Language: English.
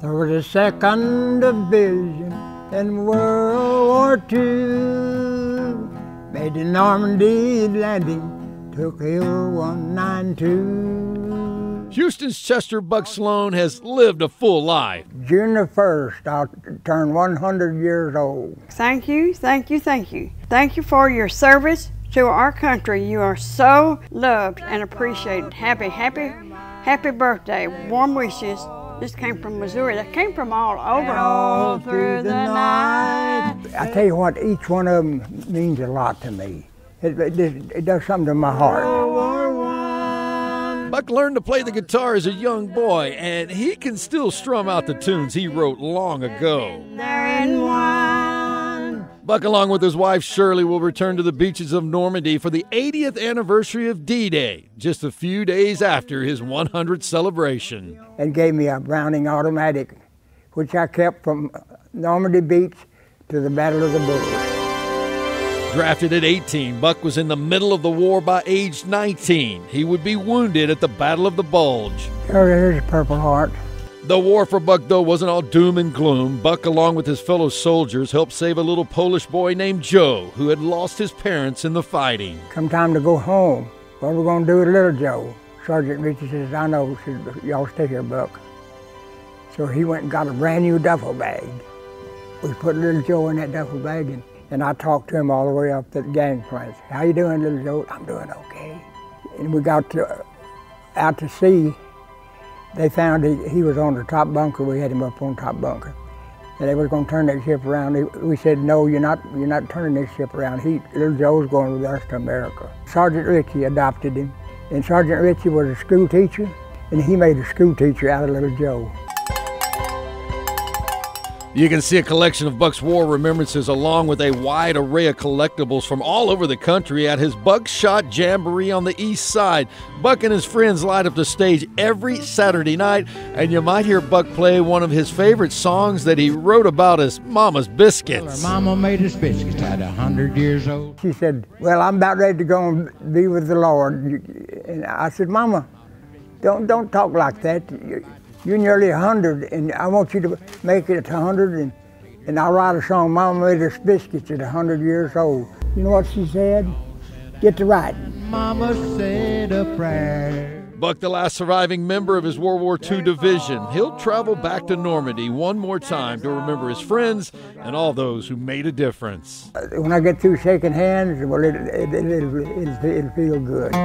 There was a second division in World War II. Made the Normandy landing, took Hill 192. Houston's Chester Buck Sloan has lived a full life. June the 1st, I'll turn 100 years old. Thank you, thank you, thank you. Thank you for your service to our country. You are so loved and appreciated. Happy birthday. Warm wishes. This came from Missouri. That came from all over. All through the night. I tell you what, each one of them means a lot to me. It does something to my heart. Buck learned to play the guitar as a young boy, and he can still strum out the tunes he wrote long ago. They're in one. Buck, along with his wife Shirley, will return to the beaches of Normandy for the 80th anniversary of D-Day, just a few days after his 100th celebration. And gave me a Browning automatic, which I kept from Normandy Beach to the Battle of the Bulge. Drafted at 18, Buck was in the middle of the war by age 19. He would be wounded at the Battle of the Bulge. Here's a Purple Heart. The war for Buck, though, wasn't all doom and gloom. Buck, along with his fellow soldiers, helped save a little Polish boy named Joe, who had lost his parents in the fighting. Come time to go home. What are we going to do with little Joe? Sergeant Richie says, I know. He says, y'all stay here, Buck. So he went and got a brand new duffel bag. We put little Joe in that duffel bag, and I talked to him all the way up to the gangplank. How you doing, little Joe? I'm doing okay. And we got out to sea. They found he was on the top bunker. We had him up on top bunker. And they were going to turn that ship around. We said, no, you're not turning this ship around. Little Joe's going with us to America. Sergeant Richie adopted him. And Sergeant Richie was a school teacher, and he made a school teacher out of little Joe. You can see a collection of Buck's war remembrances along with a wide array of collectibles from all over the country at his Buckshot Jamboree on the east side. Buck and his friends light up the stage every Saturday night, and you might hear Buck play one of his favorite songs that he wrote about his mama's biscuits. Her mama made us biscuits at 100 years old. She said, well, I'm about ready to go and be with the Lord. And I said, Mama, don't talk like that. You're nearly 100, and I want you to make it to 100, and I'll write a song, Mama made us biscuits at 100 years old. You know what she said? Get to writing. Mama said a prayer. Buck, the last surviving member of his World War II division, he'll travel back to Normandy one more time to remember his friends and all those who made a difference. When I get through shaking hands, well, it'll feel good.